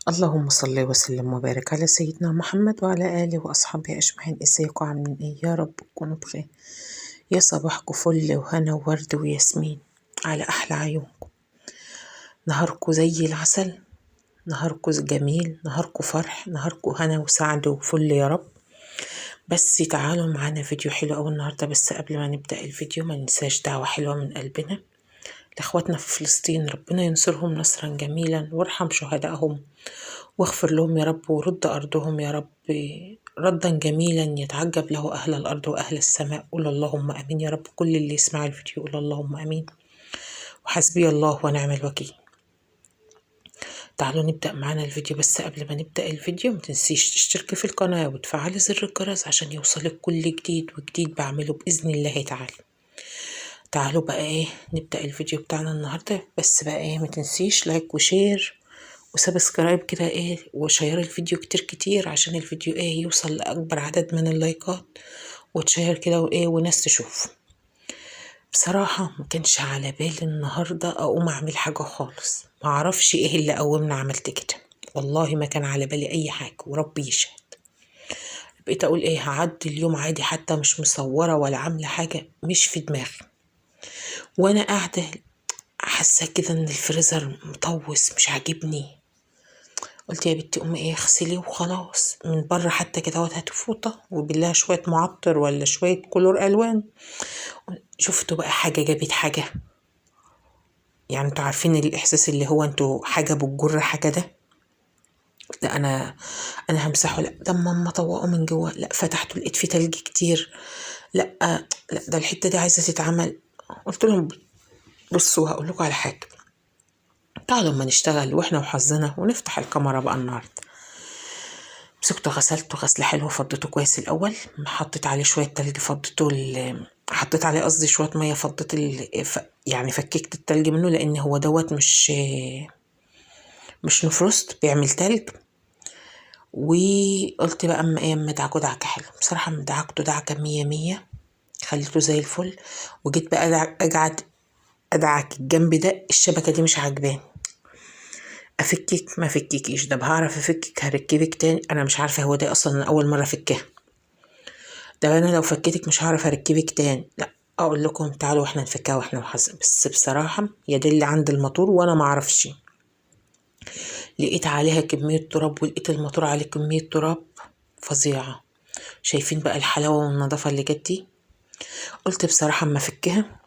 اللهم صل وسلم وبارك على سيدنا محمد وعلى آله وأصحابه أجمعين. ازيكم عاملين ايه؟ يا رب تكونوا بخير. يا صباحكم فل وهنا وورد وياسمين على أحلى عيونكم. نهاركم زي العسل، نهاركم جميل، نهاركم فرح، نهاركم هنا وسعد وفل يا رب. بس تعالوا معانا فيديو حلو أوي النهاردة. بس قبل ما نبدأ الفيديو ما ننساش دعوة حلوة من قلبنا لإخواتنا في فلسطين، ربنا ينصرهم نصرا جميلا وارحم شهدائهم واغفر لهم يا رب ورد أرضهم يا رب ردا جميلا يتعجب له أهل الأرض وأهل السماء. قول اللهم أمين يا رب. كل اللي يسمع الفيديو قول اللهم أمين وحسبي الله ونعم الوكيل. تعالوا نبدأ معانا الفيديو. بس قبل ما نبدأ الفيديو متنسيش تشتركي في القناة وتفعلي زر الجرس عشان يوصلك كل جديد بعمله بإذن الله تعالى. تعالوا بقى نبدأ الفيديو بتاعنا النهاردة. بس بقى متنسيش لايك وشير وسبسكرايب كده وشير الفيديو كتير عشان الفيديو يوصل لأكبر عدد من اللايكات وتشير كده وناس تشوف. بصراحة ما كانش على بالي النهاردة أقوم أعمل حاجة خالص، ما أعرفش إيه اللي قومنا عملت كده، والله ما كان على بالي أي حاجة وربي يشهد. بقيت أقول هعدي اليوم عادي، حتى مش مصورة ولا عاملة حاجة، مش في دماغي. وأنا قاعدة حاسة كده إن الفريزر مطوس مش عاجبني. قلت يا بنتي قومي اغسلي وخلاص من بره، حتى كده هاتي فوطه وبالله شويه معطر ولا شويه كلور الوان. شفتوا بقى حاجه جابت حاجه، يعني انتوا عارفين الاحساس اللي هو انتوا حاجه بتجر حاجه ده. لا انا همسحه، لا ده ماما طوقه من جوه، لا فتحته لقيت فيه تلج كتير، لا لا ده الحته دي عايزه تتعمل. قلت لهم بصوا هقول لكم على حاجه، تعالوا اما نشتغل واحنا وحظنا ونفتح الكاميرا بقى النهارده. مسكته غسلته غسله حلوه، فضيته كويس الاول، حطيت عليه شويه تلج، حطيت عليه قصدي شويه ميه، يعني فككت التلج منه لان هو دوت مش نفروست، بيعمل تلج. وقلت بقى اما ادعكه دعكه حلو. بصراحه اما دعكته دعكه 100 خليته زي الفل. وجيت بقى ادعك الجنب ده، الشبكه دي مش عاجباني، افكك ما فككيش، ده بعرف افكك هركبك تاني، انا مش عارفه هو ده اصلا اول مره افكها، ده انا لو فكيتك مش هعرف اركبك تاني. لا اقول لكم تعالوا احنا نفكها واحنا وحظ. بس بصراحه يا دي اللي عند الموتور وانا ما اعرفش، لقيت عليها كميه تراب ولقيت الموتور عليه كميه تراب فظيعه. شايفين بقى الحلاوه والنظافه اللي جت دي. قلت بصراحه اما افكها،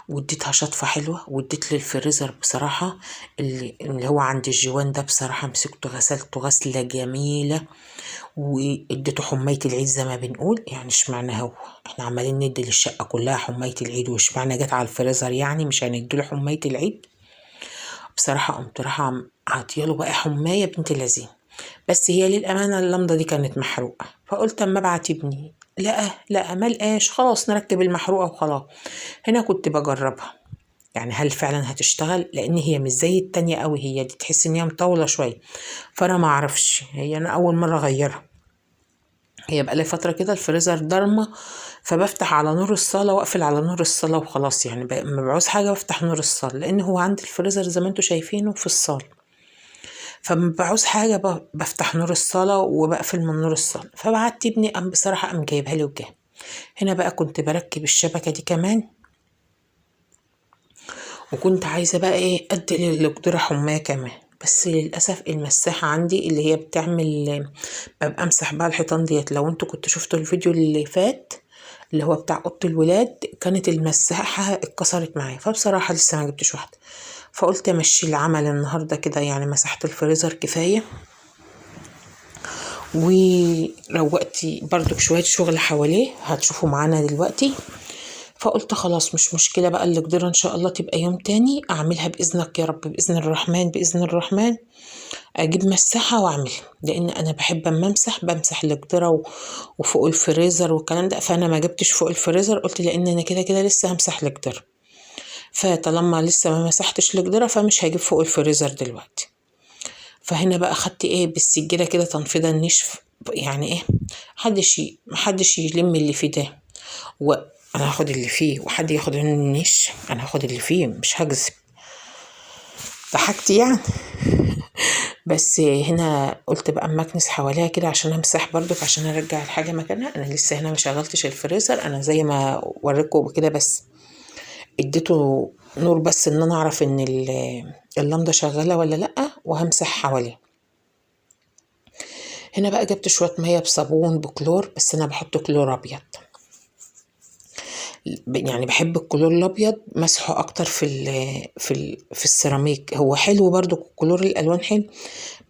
واديتها شطفه حلوه، واديت للفريزر بصراحه اللي هو عند الجوان ده. بصراحه مسكته غسلته غسله جميله، واديته حمايه العيد زي ما بنقول. يعني اشمعنى هو احنا عمالين ندي للشقه كلها حمايه العيد، واشمعنى جت على الفريزر يعني مش هنديله حمايه العيد؟ بصراحه قمت رايحه عطياله بقى حمايه بنت اللذين. بس هي للامانه اللمضه دي كانت محروقه، فقلت اما ابعت ابني لا ما لقاش، خلاص نركب المحروقه وخلاص. هنا كنت بجربها يعني هل فعلا هتشتغل، لان هي مش زي التانية قوي، هي دي تحس ان هي مطوله شويه، فانا ما اعرفش، هي انا اول مره اغيرها. هي بقى لي فتره كده الفريزر ضلمه، فبفتح على نور الصاله واقفل على نور الصاله وخلاص. يعني ما بعوز حاجه بفتح نور الصاله، لان هو عندي الفريزر زي ما انتوا شايفينه في الصاله، فما بعوز حاجه بفتح نور الصاله وبقفل من نور الصاله. فبعت ابني بصراحه جايبها لي وجاي. هنا بقى كنت بركب الشبكه دي كمان، وكنت عايزه بقى ادي للقدره حمايه كمان. بس للاسف المساحه عندي اللي هي بتعمل، ببقى امسح بقى الحيطان ديت. لو انتوا كنتوا شفتوا الفيديو اللي فات اللي هو بتاع اوضه الولاد، كانت المساحه اتكسرت معايا، فبصراحه لسه ما جبتش واحده، فقلت امشي العمل النهارده كده. يعني مسحت الفريزر كفايه، وروقتي برضو شويه شغل حواليه هتشوفوا معانا دلوقتي. فقلت خلاص مش مشكلة بقى، اللي قدر ان شاء الله تبقى يوم تاني اعملها باذنك يا رب، باذن الرحمن، باذن الرحمن اجيب مساحة واعمل. لان انا بحب اما بمسح القدرة وفوق الفريزر والكلام ده. فانا ما جبتش فوق الفريزر، قلت لان انا كده لسه همسح القدرة، فطالما لسه ما مسحتش القدرة فمش هجيب فوق الفريزر دلوقتي. فهنا بقى خدت بالسجادة كده تنفيضة النشف، يعني محدش يلم اللي في ده، وانا هاخد اللي فيه وحد ياخد النش، انا هاخد اللي فيه مش هكذب. ضحكت يعني بس هنا قلت بقى اما اكنس حواليها كده عشان امسح برضك، عشان ارجع الحاجه مكانها. انا لسه هنا ما شغلتش الفريزر، انا زي ما وريكم كده بس اديته نور بس ان انا اعرف ان اللمضه شغاله ولا لا، وهمسح حواليه. هنا بقى جبت شويه ميه بصابون بكلور، بس انا بحط كلور ابيض، يعني بحب الكلور الابيض مسحه اكتر في السيراميك. هو حلو برضو كلور الالوان حلو،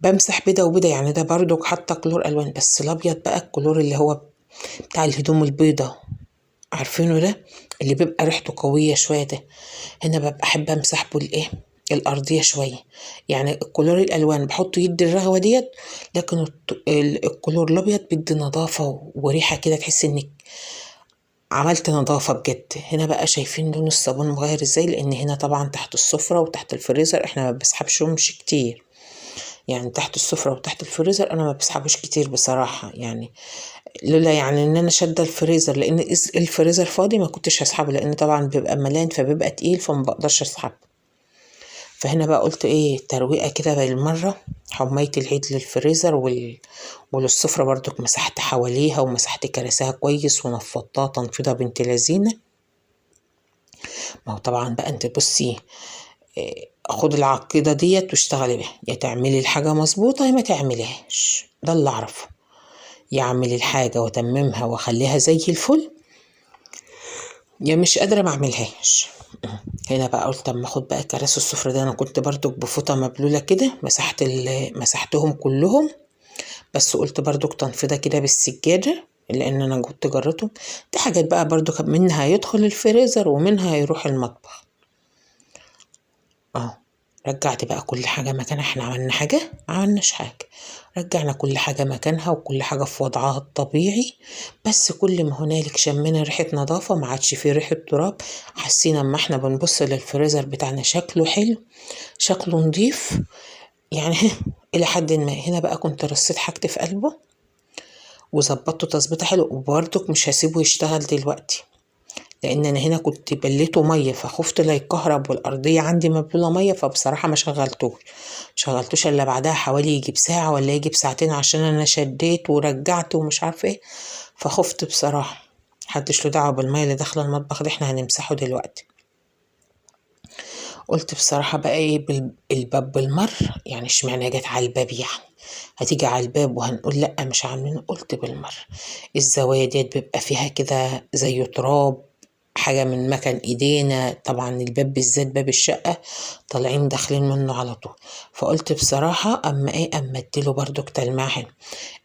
بمسح بدا وبدا يعني، ده برضو حتى كلور الوان، بس الابيض بقى الكلور اللي هو بتاع الهدوم البيضة، عارفينه ده اللي بيبقى ريحته قوية شوية ده. هنا ببقى احب امسح بالايه الارضية شوية، يعني الكلور الالوان بحط يدي الرغوة ديت، لكن الكلور الابيض بيدي نظافة وريحة كده، تحس انك عملت نظافة بجد. هنا بقى شايفين لون الصابون مغير ازاي، لان هنا طبعا تحت السفرة وتحت الفريزر احنا ما بسحبشهمش كتير، يعني تحت السفرة وتحت الفريزر انا ما بسحبوش كتير بصراحة، يعني لولا يعني ان انا شادة الفريزر، لان الفريزر فاضي ما كنتش هسحبه، لان طبعا بيبقى مليان فبيبقى تقيل فما بقدرش اسحبه. فهنا بقى قلت ايه ترويقة كده بالمرة، حميت العيد للفريزر وللسفرة برضو مسحت حواليها، ومسحت كراسيها كويس ونفضتها تنفيضة بنت لذينة. ما هو طبعا بقى انت بصي، خد العقيدة ديت واشتغلي بيها، يا تعملي الحاجة مظبوطة يا ما تعمليهاش، ده اللي اعرفه. يعمل الحاجة وتممها واخليها زي الفل، يا مش قادرة ما اعملهاش. هنا بقى قلت اما اخد بقى كراسي السفرة ده، انا كنت برضو بفوطة مبلولة كده مسحتهم كلهم، بس قلت برضو تنفيضة كده بالسجادة، لان انا كنت جريتهم. دي حاجات بقى برضو منها يدخل الفريزر ومنها يروح المطبخ. اه رجعت بقى كل حاجة مكانها، احنا عملنا حاجة ما عملناش حاجة، رجعنا كل حاجة مكانها وكل حاجة في وضعها الطبيعي. بس كل ما هنالك شمينا ريحة نظافة، ما عادش فيه ريحة تراب. حسينا اما احنا بنبص للفريزر بتاعنا شكله حلو، شكله نضيف يعني الى حد ما. هنا بقى كنت رصيت حاجتي في قلبه وظبطته تظبيطه حلو، وبرضك مش هسيبه يشتغل دلوقتي، لان انا هنا كنت بليته ميه فخفت لا يكهرب، والارضيه عندي مبلوله ميه، فبصراحه ما شغلتوش الا بعدها حوالي يجي بساعه ولا يجي بساعتين، عشان انا شديت ورجعت ومش عارفه ايه، فخفت بصراحه. محدش له دعوه بالميه اللي داخله المطبخ دي، احنا هنمسحه دلوقتي. قلت بصراحه بقى ايه الباب بالمر، يعني اشمعنى جت على الباب يعني، هتيجي على الباب وهنقول لا مش عاملين. قلت بالمر الزوايا ديت بيبقى فيها كده زي تراب، حاجة من مكان ايدينا، طبعا الباب بالذات باب الشقة طالعين داخلين منه على طول. فقلت بصراحة اما اديله برضو تلميع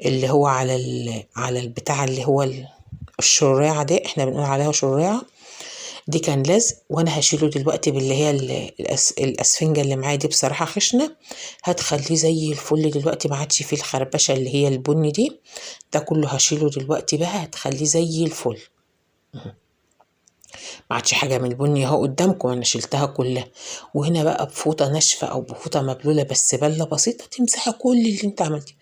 اللي هو على البتاع اللي هو الشريعة دي، احنا بنقول عليها شريعة، دي كان لازق، وانا هشيله دلوقتي باللي هي الاسفنجة اللي معايا دي، بصراحة خشنة، هتخليه زي الفل دلوقتي، ما عادش فيه الخربشة اللي هي البني دي، ده كله هشيله دلوقتي بقى، هتخليه زي الفل. ما عادش حاجه من البني اهو قدامكم، انا شلتها كلها. وهنا بقى بفوطه ناشفه او بفوطه مبلوله بس بله بسيطه تمسحي كل اللي انت عملتيه،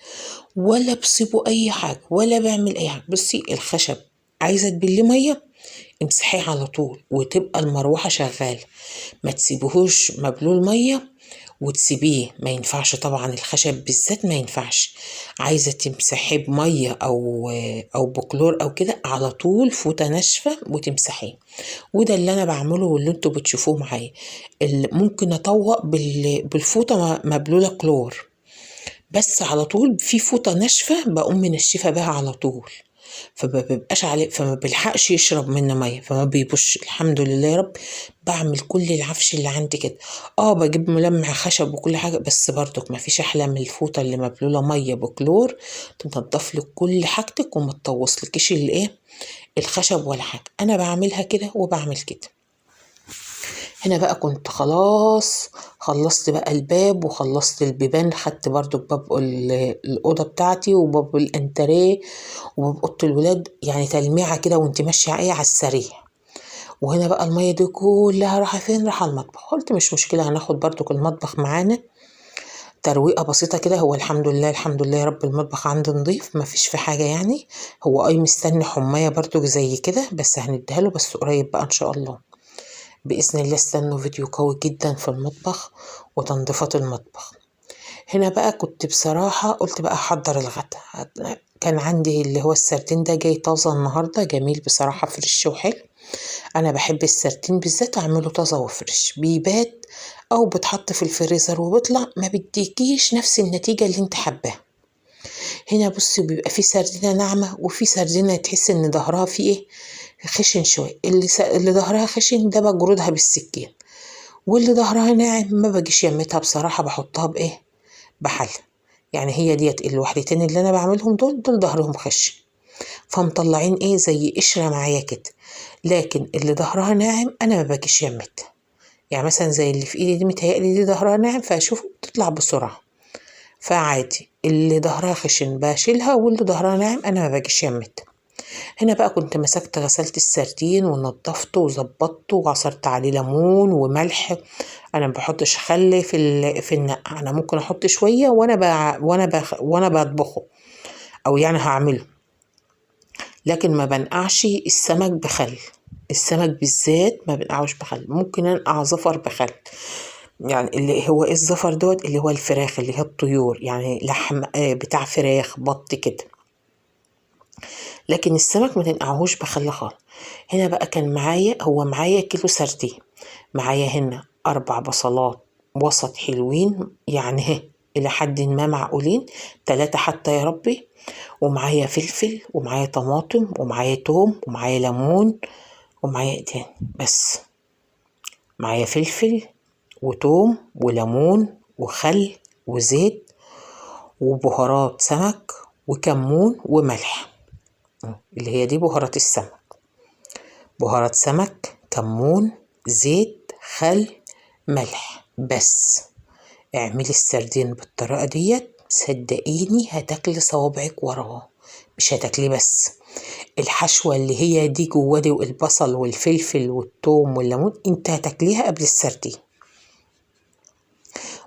ولا بسيبه اي حاجه ولا بعمل اي حاجه. بصي الخشب عايزه تبليه ميه امسحيه على طول، وتبقى المروحه شغاله، ما تسيبهوش مبلول ميه وتسيبيه، ما ينفعش طبعا الخشب بالذات ما ينفعش. عايزه تمسحيه بميه او بكلور او كده، على طول فوطه ناشفه وتمسحيه. وده اللي انا بعمله واللي انتوا بتشوفوه معايا. ممكن اطوق بالفوطه مبلوله كلور، بس على طول في فوطه ناشفه بقوم منشفه بها على طول، فما بيبقاش عليه، فما بيلحقش يشرب منه ميه، فما بيبوش. الحمد لله يا رب. بعمل كل العفش اللي عندي كده. بجيب ملمع خشب وكل حاجه، بس برضك ما فيش احلى من الفوطه اللي مبلوله ميه بكلور، تنضف لك كل حاجتك وما تطوصلكيش الايه الخشب ولا حاجه. انا بعملها كده وبعمل كده. هنا بقى كنت خلاص خلصت بقى الباب وخلصت البيبان، خدت برضو باب الأوضة بتاعتي وباب الانتريه وباب أوضة الولاد، يعني تلميعة كده وانت ماشية ايه على السريع. وهنا بقى المية دي كلها راحة فين؟ راحة المطبخ. قلت مش مشكلة، هناخد برضو المطبخ معانا ترويقة بسيطة كده. هو الحمد لله الحمد لله يا رب المطبخ عندي نضيف، ما فيش في حاجة يعني. هو مستني حماية برضو زي كده، بس هنديها له بس قريب بقى ان شاء الله بإذن الله. استنوا فيديو قوي جدا في المطبخ وتنظيفات المطبخ. هنا بقى كنت بصراحة قلت بقى احضر الغدا. كان عندي اللي هو السردين ده جاي طازة النهاردة، جميل بصراحة، فريش وحلو. انا بحب السردين بالذات اعمله طازة وفريش، بيبات او بتحط في الفريزر وبيطلع ما بيديكيش نفس النتيجة اللي انت حباها. هنا بصي بيبقى في سردينة ناعمة وفي سردينة تحس ان ظهرها فيه ايه، خشن شوية. اللي ظهرها خشن ده بجردها بالسكين، واللي ظهرها ناعم ما باجيش يمتها بصراحة، بحطها بايه، بحل. يعني هي ديت الوحدتين اللي انا بعملهم دول ظهرهم خشن، فمطلعين ايه زي قشرة معايا كده. لكن اللي ظهرها ناعم انا ما باجيش يمتها. يعني مثلا زي اللي في ايدي دي متهيألي دي ظهرها ناعم، فاشوف تطلع بسرعة، فعادي. اللي ظهرها خشن بشيلها، واللي ظهرها ناعم انا ما باجيش يمتها. هنا بقى كنت مسكت غسلت السردين ونضفته وظبطته وعصرت عليه ليمون وملح. انا ما بحطش خل في النقع، انا ممكن احط شويه وانا بطبخه، او يعني هعمله، لكن ما بنقعش السمك بخل. السمك بالذات ما بنقعوش بخل، ممكن انقع زفر بخل. يعني اللي هو ايه الزفر دوت، اللي هو الفراخ، اللي هي الطيور، يعني لحم بتاع فراخ بط كده، لكن السمك ما تنقعهوش بخل خالص. هنا بقى كان معايا كيلو سردين، معايا هنا 4 بصلات وسط حلوين، يعني إلى حد ما معقولين، 3 حتى يا ربي، ومعايا فلفل ومعايا طماطم ومعايا توم ومعايا ليمون ومعايا ايه تاني، بس معايا فلفل وتوم وليمون وخل وزيت وبهارات سمك وكمون وملح، اللي هي دي بهارات السمك. بهارات سمك، كمون، زيت، خل، ملح بس. اعملي السردين بالطريقة ديت، صدقيني هتاكلي صوابعك وراه، مش هتاكلي بس. الحشوة اللي هي دي جوا دي، والبصل والفلفل والثوم والليمون، انت هتاكليها قبل السردين.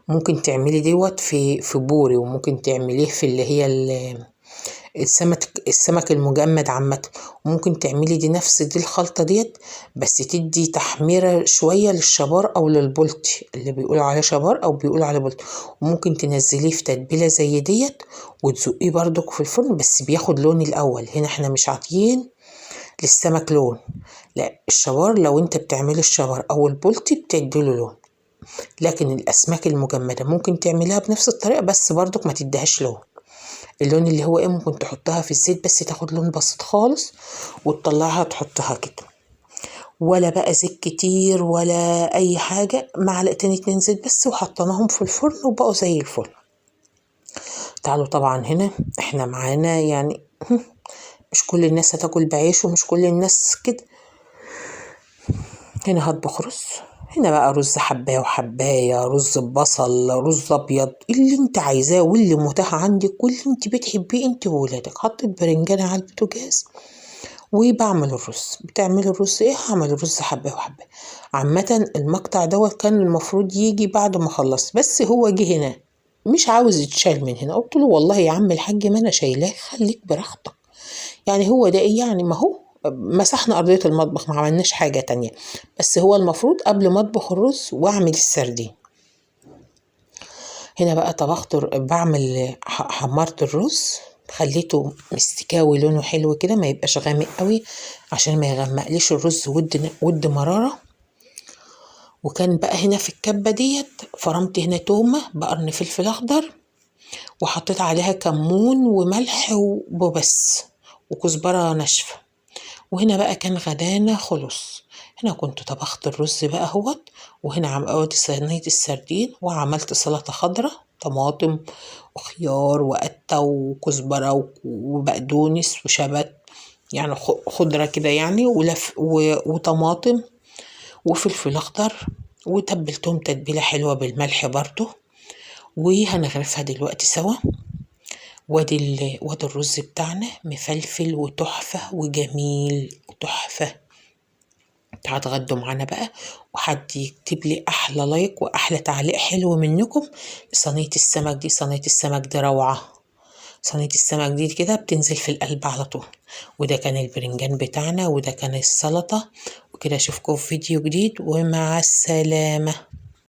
ممكن تعملي دوت في بوري، وممكن تعمليه في اللي هي السمك المجمد عامة، وممكن تعملي دي نفس دي الخلطة ديت، بس تدي تحميرة شوية للشبار أو للبلطي، اللي بيقولوا عليه شبار أو بيقولوا عليه بلطي. وممكن تنزليه في تتبيلة زي ديت وتزقيه بردك في الفرن، بس بياخد لون الأول. هنا احنا مش عاطيين للسمك لون، لا، الشبار لو انت بتعملي الشبار أو البلطي بتديله لون، لكن الأسماك المجمدة ممكن تعمليها بنفس الطريقة، بس بردك ما تديهاش لون. اللون اللي هو ايه، ممكن تحطها في الزيت بس تاخد لون بسيط خالص، وتطلعها تحطها كده، ولا بقى زيت كتير ولا اي حاجة، معلقتين 2 زيت بس، وحطيناهم في الفرن وبقوا زي الفل. تعالوا طبعا هنا احنا معانا يعني مش كل الناس هتاكل بعيش، ومش كل الناس كده. هنا هطبخ رز. هنا بقى رز حباية وحباية، رز ببصل، رز ابيض، اللي انت عايزاه واللي متاح عندك واللي انت بتحبيه انت وولادك. حطيت برنجانة على البوتاجاز وبعمل الرز. بتعمل الرز ايه؟ هعمل الرز حباية وحباية. عامة المقطع دوت كان المفروض يجي بعد ما خلصت، بس هو جه هنا مش عاوز يتشال من هنا. قلت له والله يا عم الحاج ما انا شايلاه، خليك براحتك. يعني هو ده ايه يعني، ما هو مسحنا أرضية المطبخ، ما عملناش حاجة تانية، بس هو المفروض قبل ما اطبخ الرز واعمل السردين. هنا بقى حمرت الرز، خليته مستكاوي لونه حلو كده، ما يبقاش غامق قوي عشان ما يغمقليش الرز ود مرارة. وكان بقى هنا في الكبة ديت فرمت هنا تومة بقرن فلفل اخضر، وحطيت عليها كمون وملح وبس، وكزبرة ناشفة. وهنا بقى كان غدانا خلص. هنا كنت طبخت الرز بقى اهوت، وهنا ادي صينية السردين، وعملت سلطة خضراء، طماطم وخيار وقتة وكزبرة وبقدونس وشبت، يعني خضرة كده يعني، وطماطم وفلفل اخضر، وتبلتهم تتبيلة حلوة بالملح برضو. وهنغرفها دلوقتي سوا. وادي الرز بتاعنا مفلفل وتحفة وجميل وتحفة. هتغدوا معانا بقى، وحد يكتب لي احلى لايك واحلى تعليق حلو منكم. صينية السمك دي روعة. صينية السمك دي كده بتنزل في القلب على طول. وده كان البرنجان بتاعنا، وده كان السلطة. وكده اشوفكم في فيديو جديد، ومع السلامة.